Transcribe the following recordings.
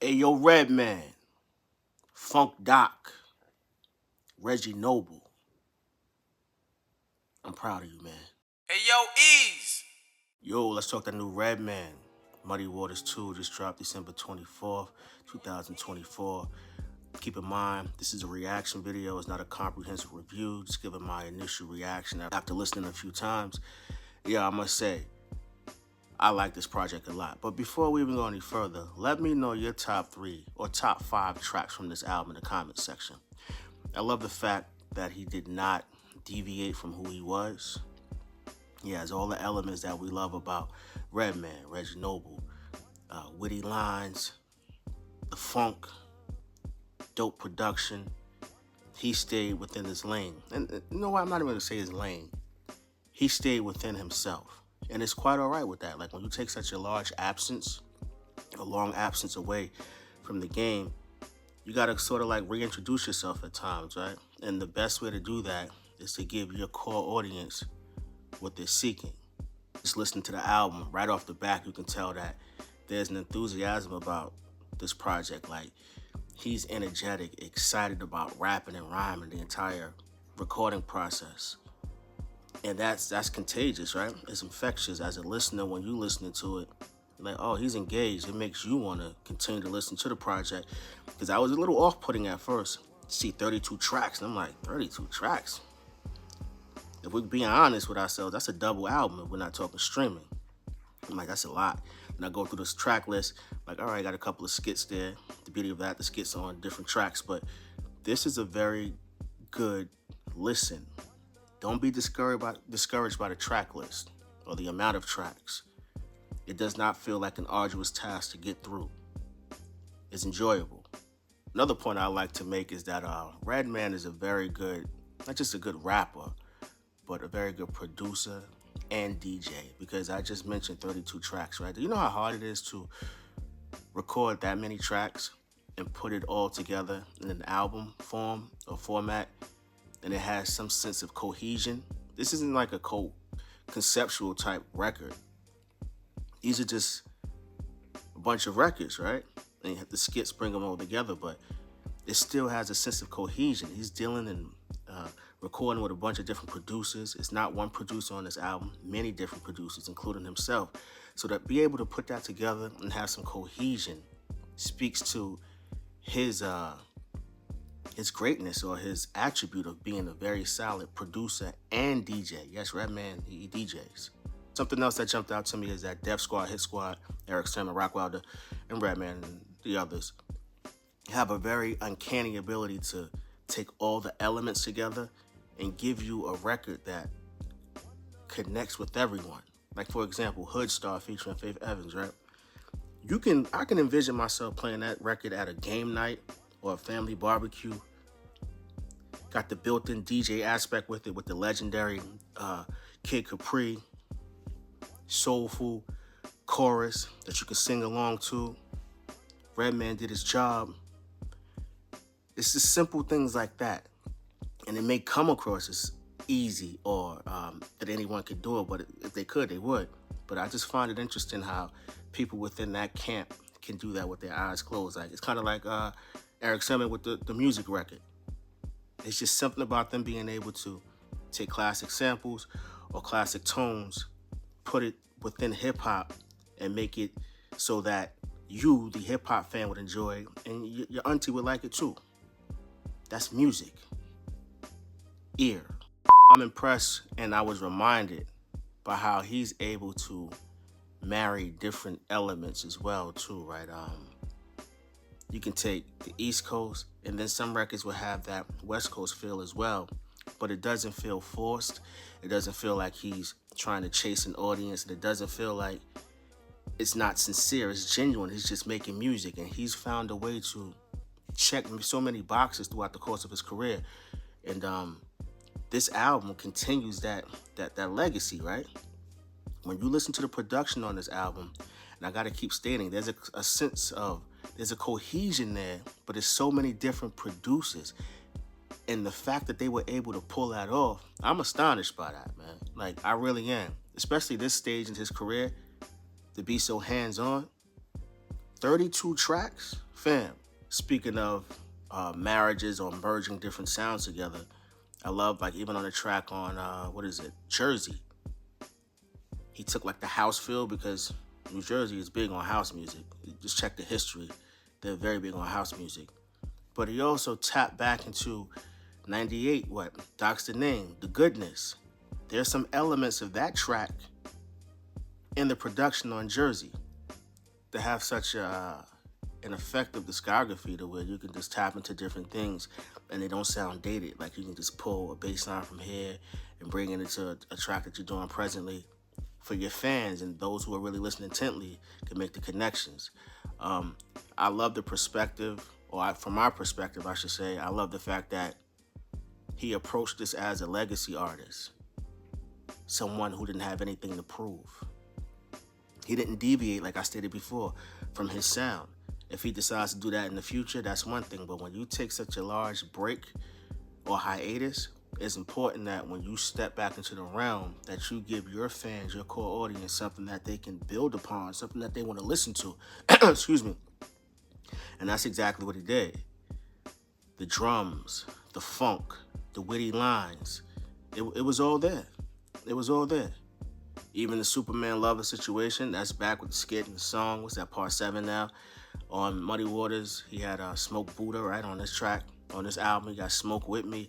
Hey, yo, Redman, Funk Doc, Reggie Noble. I'm proud of you, man. Hey, yo, Eeze. Yo, let's talk that new Redman. Muddy Waters 2 just dropped December 24th, 2024. Keep in mind, this is a reaction video. It's not a comprehensive review. Just giving my initial reaction after listening a few times. Yeah, I must say, I like this project a lot. But before we even go any further, let me know your top 3 or top 5 tracks from this album in the comments section. I love the fact that he did not deviate from who he was. He has all the elements that we love about Redman, Reggie Noble, witty lines, the funk, dope production. He stayed within his lane. And you know what? I'm not even going to say his lane. He stayed within himself. And it's quite all right with that. Like when you take such a large absence, a long absence away from the game, you got to sort of like reintroduce yourself at times, right? And the best way to do that is to give your core audience what they're seeking. Just listening to the album, right off the back, you can tell that there's an enthusiasm about this project. Like, he's energetic, excited about rapping and rhyming the entire recording process. And that's contagious, right? It's infectious as a listener. When you listening to it, you're like, oh, he's engaged. It makes you want to continue to listen to the project. Because I was a little off-putting at first. See 32 tracks, and I'm like, 32 tracks? If we're being honest with ourselves, that's a double album if we're not talking streaming. I'm like, that's a lot. And I go through this track list, like, all right, I got a couple of skits there. The beauty of that, the skits are on different tracks, but this is a very good listen. Don't be discouraged by the track list or the amount of tracks. It does not feel like an arduous task to get through. It's enjoyable. Another point I like to make is that Redman is a very good, not just a good rapper, but a very good producer and DJ, because I just mentioned 32 tracks, right? Do you know how hard it is to record that many tracks and put it all together in an album form or format, and it has some sense of cohesion? This isn't like a conceptual type record. These are just a bunch of records, right? And you have the skits bring them all together, but it still has a sense of cohesion. He's dealing and recording with a bunch of different producers. It's not one producer on this album, many different producers, including himself. So to be able to put that together and have some cohesion speaks to his greatness, or his attribute of being a very solid producer and DJ. Yes, Redman, he DJs. Something else that jumped out to me is that Def Squad, Hit Squad, Eric Sermon, Rockwilder, and Redman, and the others have a very uncanny ability to take all the elements together and give you a record that connects with everyone. Like, for example, Hood Star featuring Faith Evans, right? I can envision myself playing that record at a game night or a family barbecue. Got the built-in DJ aspect with it, with the legendary Kid Capri soulful chorus that you can sing along to. Redman did his job. It's just simple things like that. And it may come across as easy or that anyone could do it, but if they could, they would. But I just find it interesting how people within that camp can do that with their eyes closed. Like, it's kind of like Eric Sermon with the music record. It's just something about them being able to take classic samples or classic tones, put it within hip-hop, and make it so that you, the hip-hop fan, would enjoy, and your auntie would like it too. That's music. Ear. I'm impressed, and I was reminded by how he's able to marry different elements as well too, right? You can take the East Coast, and then some records will have that West Coast feel as well, but it doesn't feel forced. It doesn't feel like he's trying to chase an audience, and it doesn't feel like it's not sincere. It's genuine. He's just making music, and he's found a way to check so many boxes throughout the course of his career. And this album continues that legacy, right? When you listen to the production on this album, and I gotta keep stating, there's a sense of, there's a cohesion there, but there's so many different producers. And the fact that they were able to pull that off, I'm astonished by that, man. Like, I really am. Especially this stage in his career, to be so hands-on. 32 tracks Fam, speaking of marriages or merging different sounds together, I love, like, even on the track on, what is it, Jersey. He took like the house feel because New Jersey is big on house music. Just check the history. They're very big on house music. But he also tapped back into 98, what? Doc's the Name, The Goodness. There's some elements of that track in the production on Jersey that have such an effective discography to where you can just tap into different things and they don't sound dated. Like you can just pull a bass line from here and bring it into a track that you're doing presently. For your fans and those who are really listening intently can make the connections. I love the perspective, from my perspective, I should say, I love the fact that he approached this as a legacy artist, someone who didn't have anything to prove. He didn't deviate, like I stated before, from his sound. If he decides to do that in the future, that's one thing. But when you take such a large break or hiatus, it's important that when you step back into the realm, that you give your fans, your core audience, something that they can build upon, something that they want to listen to. Excuse me. And that's exactly what he did. The drums, the funk, the witty lines, it was all there. It was all there. Even the Superman Lover situation, that's back with the skit and the song. What's that, part 7 now? On Muddy Waters, he had Smoke Buddha, right, on this track. On this album, he got Smoke With Me.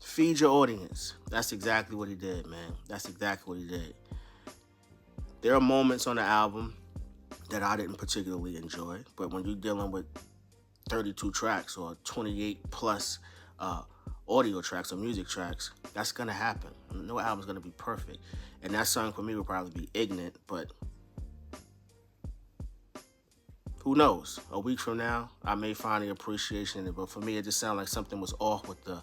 Feed your audience. That's exactly what he did, man. That's exactly what he did. There are moments on the album that I didn't particularly enjoy, but when you're dealing with 32 tracks or 28 plus audio tracks or music tracks, that's gonna happen. No album's gonna be perfect. And that song for me will probably be Ignorant, but who knows? A week from now, I may find the appreciation in it, but for me, it just sounded like something was off with the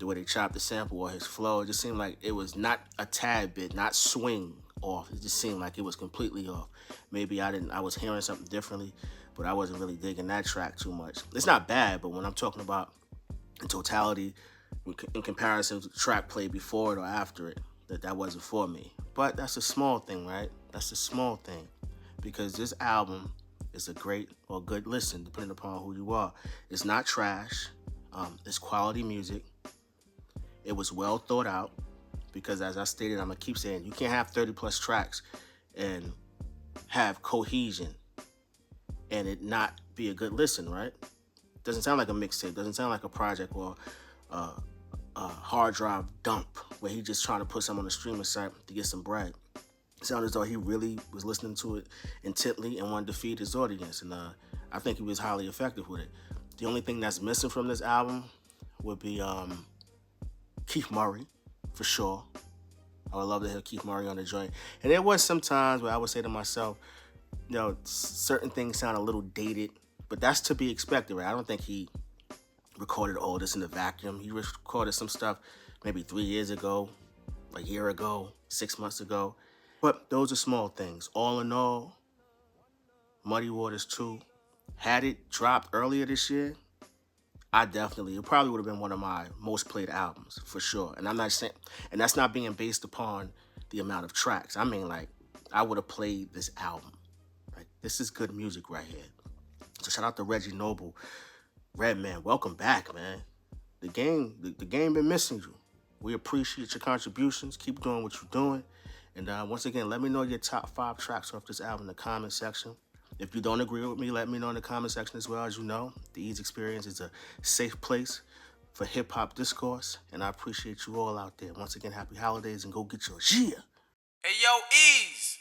way they chopped the sample or his flow. It just seemed like it was not a tad bit, not swing off. It just seemed like it was completely off. Maybe I was hearing something differently, but I wasn't really digging that track too much. It's not bad, but when I'm talking about in totality, in comparison to the track played before it or after it, that wasn't for me. But that's a small thing, right? That's a small thing, because this album is a great or good listen, depending upon who you are. It's not trash. It's quality music. It was well thought out, because as I stated, I'm going to keep saying, you can't have 30 plus tracks and have cohesion and it not be a good listen, right? Doesn't sound like a mixtape. Doesn't sound like a project or a hard drive dump where he just trying to put something on the streaming site to get some bread. It sounded as though he really was listening to it intently and wanted to feed his audience. And I think he was highly effective with it. The only thing that's missing from this album would be Keith Murray, for sure. I would love to hear Keith Murray on the joint. And there was some times where I would say to myself, certain things sound a little dated, but that's to be expected, right? I don't think he recorded all this in a vacuum. He recorded some stuff maybe 3 years ago, a year ago, 6 months ago. But those are small things. All in all, Muddy Waters 2, had it dropped earlier this year, it probably would have been one of my most played albums, for sure. And I'm not saying, and that's not being based upon the amount of tracks. I mean, like, I would have played this album. Like, this is good music right here. So shout out to Reggie Noble. Redman, welcome back, man. The game been missing you. We appreciate your contributions. Keep doing what you're doing. And once again, let me know your top 5 tracks off this album in the comment section. If you don't agree with me, let me know in the comment section as well. As you know, the Eeze Experience is a safe place for hip-hop discourse, and I appreciate you all out there. Once again, happy holidays, and go get your yeah. Hey, yo, Eeze.